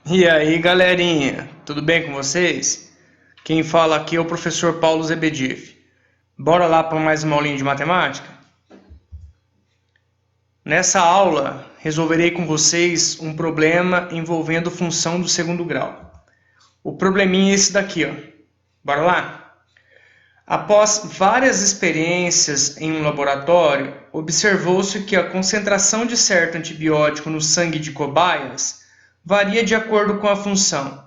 E aí, galerinha, tudo bem com vocês? Quem fala aqui é o professor Paulo Zebedieff. Bora lá para mais uma aulinha de matemática? Nessa aula, resolverei com vocês um problema envolvendo função do segundo grau. O probleminha é esse daqui, ó. Bora lá? Após várias experiências em um laboratório, observou-se que a concentração de certo antibiótico no sangue de cobaias varia de acordo com a função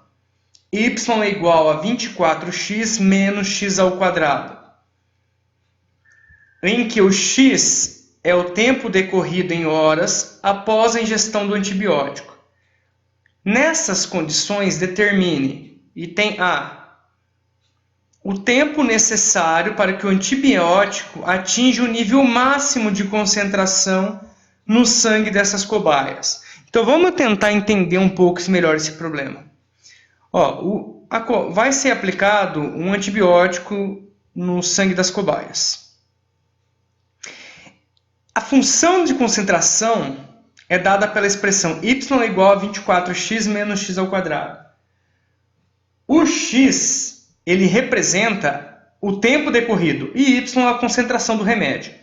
y é igual a 24x menos x ao quadrado, em que o x é o tempo decorrido em horas após a ingestão do antibiótico. Nessas condições, determine, item A, o tempo necessário para que o antibiótico atinja o nível máximo de concentração no sangue dessas cobaias. Então vamos tentar entender um pouco melhor esse problema. Vai ser aplicado um antibiótico no sangue das cobaias. A função de concentração é dada pela expressão y é igual a 24x menos x ao quadrado. O x, ele representa o tempo decorrido e y a concentração do remédio.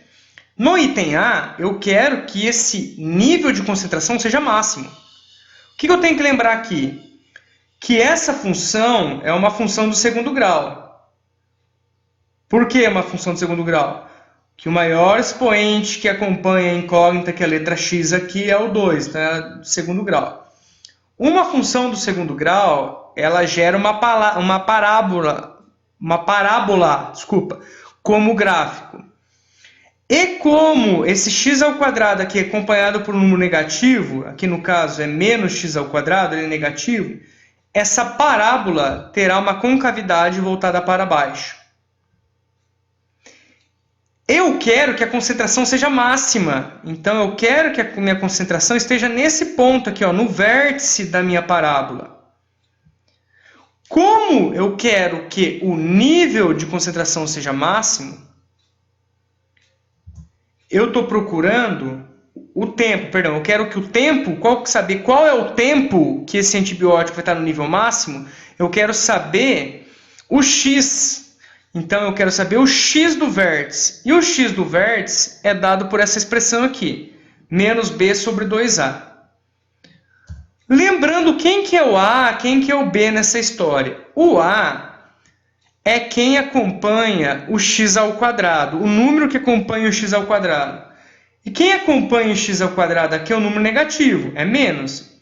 No item A, eu quero que esse nível de concentração seja máximo. O que eu tenho que lembrar aqui? Que essa função é uma função do segundo grau. Por que uma função do segundo grau? Que o maior expoente que acompanha a incógnita, que é a letra x aqui, é o 2, então é do segundo grau. Uma função do segundo grau, ela gera uma parábola, como gráfico. E como esse x ao quadrado aqui é acompanhado por um número negativo, aqui no caso é menos x ao quadrado, ele é negativo, essa parábola terá uma concavidade voltada para baixo. Eu quero que a concentração seja máxima, então eu quero que a minha concentração esteja nesse ponto aqui, ó, no vértice da minha parábola. Como eu quero que o nível de concentração seja máximo, eu estou procurando o tempo, eu quero que o tempo, saber qual é o tempo que esse antibiótico vai estar no nível máximo, eu quero saber o x. Então, eu quero saber o x do vértice. E o x do vértice é dado por essa expressão aqui, menos b sobre 2a. Lembrando quem que é o a, quem que é o b nessa história. O a é quem acompanha o x ao quadrado, o número que acompanha o x ao quadrado. E quem acompanha o x ao quadrado aqui é o número negativo, é menos.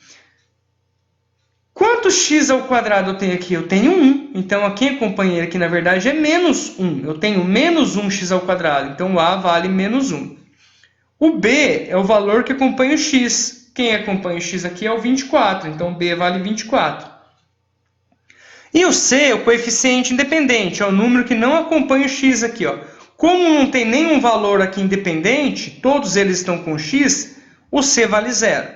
Quanto x ao quadrado eu tenho aqui? Eu tenho 1. Então, quem acompanha ele aqui, na verdade, é menos 1. Eu tenho menos 1x ao quadrado. Então, o a vale menos 1. O b é o valor que acompanha o x. Quem acompanha o x aqui é o 24. Então, b vale 24. E o c é o coeficiente independente. É o número que não acompanha o x aqui, ó. Como não tem nenhum valor aqui independente, todos eles estão com x, o c vale 0.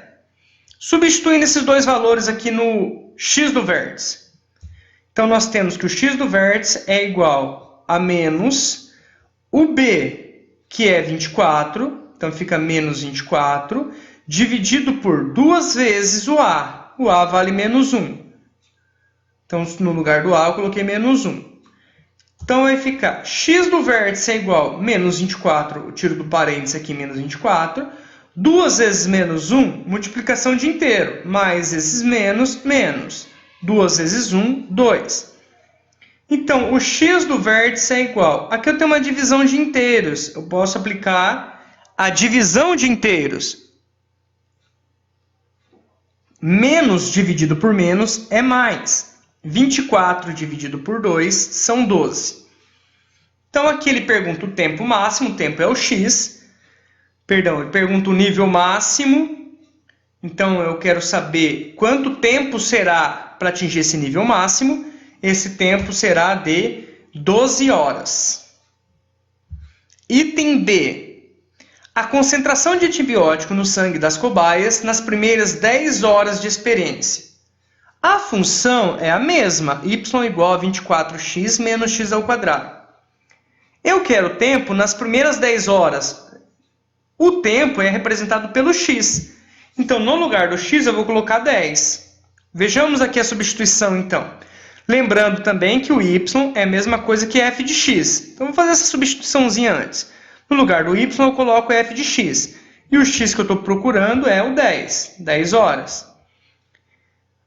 Substituindo esses dois valores aqui no x do vértice. Então, nós temos que o x do vértice é igual a menos o b, que é 24, então fica menos 24, dividido por 2 vezes o a. O a vale menos 1. Então, no lugar do a, eu coloquei menos 1. Então, vai ficar x do vértice é igual a menos 24, eu tiro do parênteses aqui menos 24, 2 vezes menos 1, multiplicação de inteiro, mais vezes menos, menos. 2 vezes 1, 2. Então, o x do vértice é igual. Aqui eu tenho uma divisão de inteiros. Eu posso aplicar a divisão de inteiros. Menos dividido por menos é mais. 24 dividido por 2 são 12. Então, aqui ele pergunta o tempo máximo, o tempo é o x. Ele pergunta o nível máximo. Então, eu quero saber quanto tempo será para atingir esse nível máximo. Esse tempo será de 12 horas. Item B. A concentração de antibiótico no sangue das cobaias nas primeiras 10 horas de experiência. A função é a mesma, y igual a 24x menos x ao quadrado. Eu quero o tempo nas primeiras 10 horas. O tempo é representado pelo x. Então, no lugar do x, eu vou colocar 10. Vejamos aqui a substituição, então. Lembrando também que o y é a mesma coisa que f de x. Então, vou fazer essa substituiçãozinha antes. No lugar do y, eu coloco f de x. E o x que eu estou procurando é o 10, 10 horas.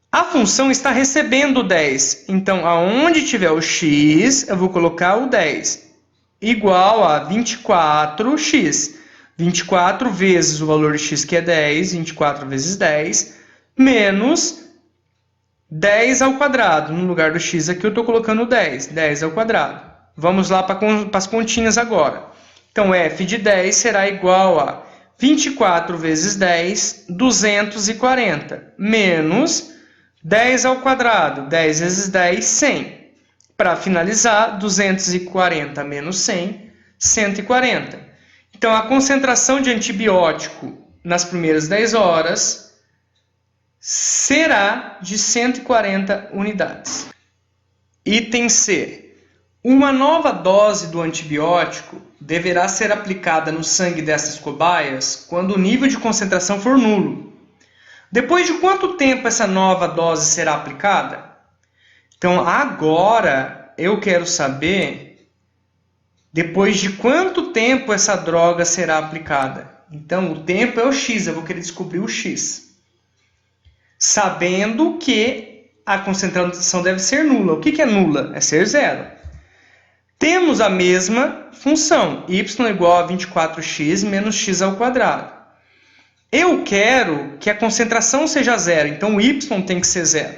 A função está recebendo 10. Então, aonde tiver o x, eu vou colocar o 10. Igual a 24x. 24 vezes o valor de x, que é 10, 24 vezes 10, menos 10 ao quadrado. No lugar do x aqui eu estou colocando 10, 10 ao quadrado. Vamos lá para as continhas agora. Então, f de 10 será igual a 24 vezes 10, 240, menos 10 ao quadrado, 10 vezes 10, 100. Para finalizar, 240 menos 100, 140. Então, a concentração de antibiótico nas primeiras 10 horas será de 140 unidades. Item C. Uma nova dose do antibiótico deverá ser aplicada no sangue dessas cobaias quando o nível de concentração for nulo. Depois de quanto tempo essa nova dose será aplicada? Então, agora eu quero saber depois de quanto tempo essa droga será aplicada. Então, o tempo é o x, eu vou querer descobrir o x. Sabendo que a concentração deve ser nula. O que é nula? É ser zero. Temos a mesma função, y igual a 24x menos x ao quadrado. Eu quero que a concentração seja zero, então o y tem que ser zero.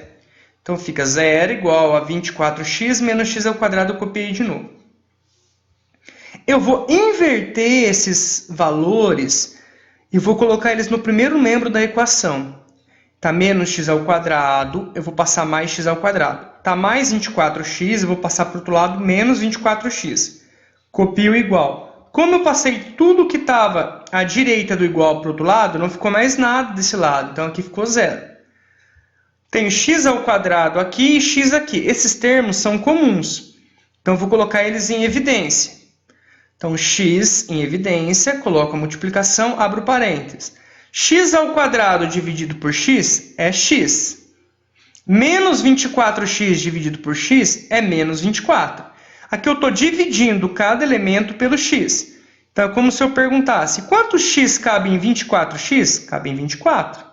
Então fica 0 igual a 24x menos x ao quadrado, eu copiei de novo. Eu vou inverter esses valores e vou colocar eles no primeiro membro da equação. Está menos x ao quadrado, eu vou passar mais x ao quadrado. Está mais 24x, eu vou passar para o outro lado menos 24x. Copio o igual. Como eu passei tudo que estava à direita do igual para o outro lado, não ficou mais nada desse lado. Então aqui ficou zero. Tenho x ao quadrado aqui e x aqui. Esses termos são comuns. Então eu vou colocar eles em evidência. Então x em evidência, coloco a multiplicação, abro parênteses. X ao quadrado dividido por x é x. Menos 24x dividido por x é menos 24. Aqui eu estou dividindo cada elemento pelo x. Então é como se eu perguntasse, quanto x cabe em 24x? Cabe em 24.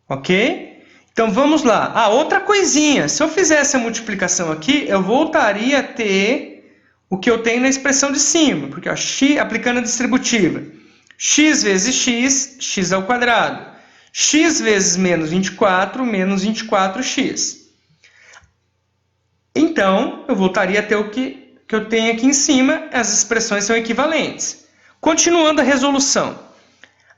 Ok? Então vamos lá. Outra coisinha. Se eu fizesse a multiplicação aqui, eu voltaria a ter o que eu tenho na expressão de cima. Porque ó, x, aplicando a distributiva. X vezes x, x ao quadrado. X vezes menos 24, menos 24x. Então, eu voltaria a ter o que eu tenho aqui em cima, as expressões são equivalentes. Continuando a resolução.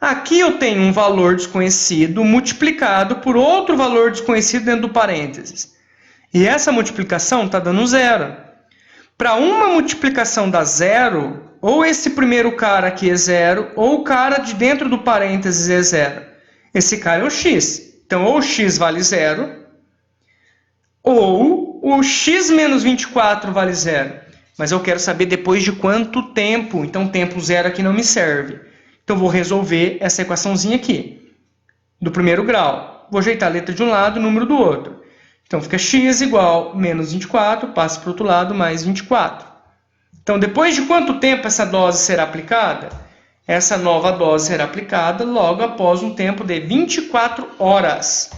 Aqui eu tenho um valor desconhecido multiplicado por outro valor desconhecido dentro do parênteses. E essa multiplicação está dando zero. Para uma multiplicação dar zero, ou esse primeiro cara aqui é zero, ou o cara de dentro do parênteses é zero. Esse cara é o x. Então, ou o x vale zero, ou o x menos 24 vale zero. Mas eu quero saber depois de quanto tempo. Então, tempo zero aqui não me serve. Então, vou resolver essa equaçãozinha aqui, do primeiro grau. Vou ajeitar a letra de um lado e o número do outro. Então, fica x igual menos 24, passa para o outro lado, mais 24. Então, depois de quanto tempo essa dose será aplicada? Essa nova dose será aplicada logo após um tempo de 24 horas.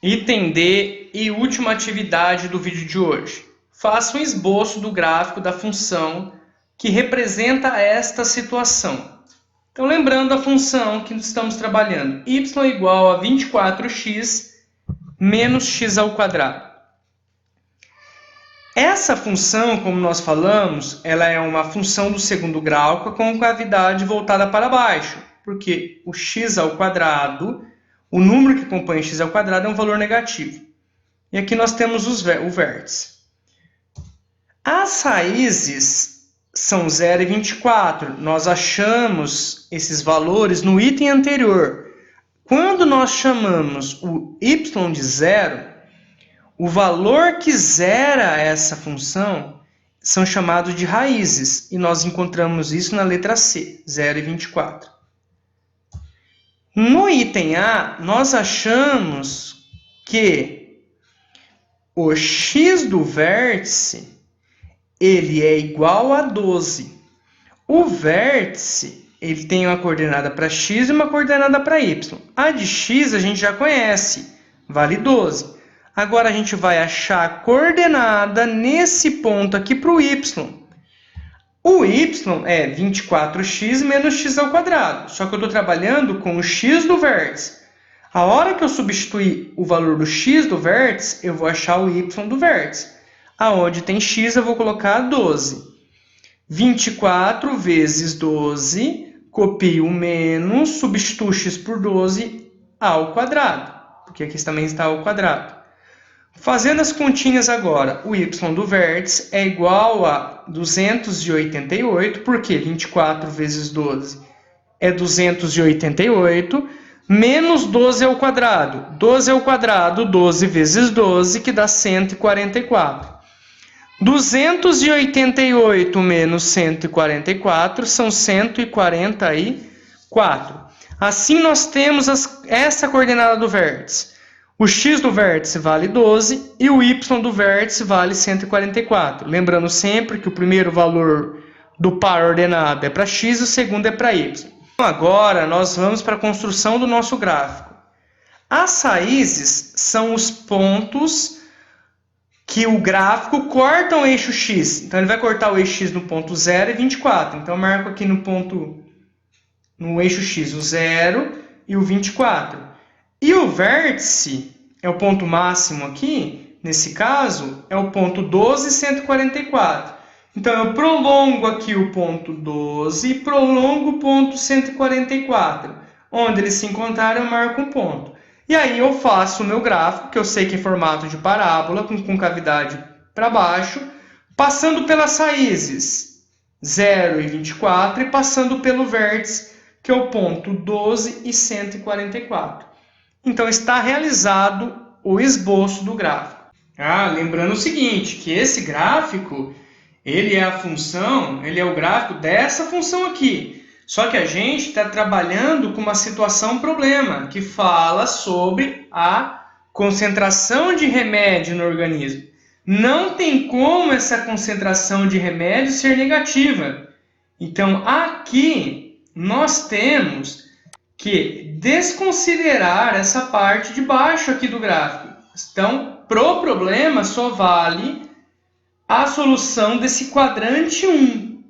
Item D e última atividade do vídeo de hoje. Faça um esboço do gráfico da função que representa esta situação. Então, lembrando a função que estamos trabalhando, y igual a 24x menos x ao quadrado. Essa função, como nós falamos, ela é uma função do segundo grau com a concavidade voltada para baixo, porque o x ao quadrado, o número que acompanha x ao quadrado é um valor negativo. E aqui nós temos o vértice. As raízes são 0 e 24. Nós achamos esses valores no item anterior. Quando nós chamamos o y de zero, o valor que zera essa função são chamados de raízes. E nós encontramos isso na letra C, 0 e 24. No item A, nós achamos que o x do vértice ele é igual a 12. O vértice ele tem uma coordenada para x e uma coordenada para y. A de x a gente já conhece, vale 12. Agora a gente vai achar a coordenada nesse ponto aqui para o y. O y é 24x menos x ao quadrado. Só que eu estou trabalhando com o x do vértice. A hora que eu substituir o valor do x do vértice, eu vou achar o y do vértice. Aonde tem x, eu vou colocar 12. 24 vezes 12, copio o menos, substituo x por 12 ao quadrado. Porque aqui também está ao quadrado. Fazendo as continhas agora, o y do vértice é igual a 288, porque 24 vezes 12 é 288, menos 12 ao quadrado. 12 ao quadrado, 12 vezes 12, que dá 144. 288 menos 144 são 144. Assim, nós temos essa coordenada do vértice. O x do vértice vale 12 e o y do vértice vale 144. Lembrando sempre que o primeiro valor do par ordenado é para x e o segundo é para y. Agora, nós vamos para a construção do nosso gráfico. As raízes são os pontos que o gráfico corta o eixo x. Então, ele vai cortar o eixo x no ponto 0 e 24. Então, eu marco aqui no eixo x o 0 e o 24. E o vértice, é o ponto máximo aqui, nesse caso, é o ponto 12 e 144. Então, eu prolongo aqui o ponto 12 e prolongo o ponto 144. Onde eles se encontrarem, eu marco um ponto. E aí eu faço o meu gráfico, que eu sei que é em formato de parábola, com cavidade para baixo, passando pelas raízes 0 e 24 e passando pelo vértice, que é o ponto 12 e 144. Então, está realizado o esboço do gráfico. Lembrando o seguinte, que esse gráfico, ele é o gráfico dessa função aqui. Só que a gente está trabalhando com uma situação problema, que fala sobre a concentração de remédio no organismo. Não tem como essa concentração de remédio ser negativa. Então, aqui, nós temos que desconsiderar essa parte de baixo aqui do gráfico. Então, pro problema, só vale a solução desse quadrante 1.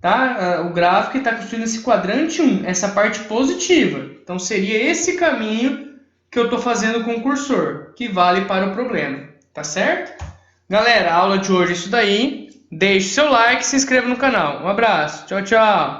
Tá? O gráfico está construindo esse quadrante 1, essa parte positiva. Então, seria esse caminho que eu estou fazendo com o cursor, que vale para o problema. Tá certo? Galera, a aula de hoje é isso daí. Deixe seu like e se inscreva no canal. Um abraço. Tchau, tchau.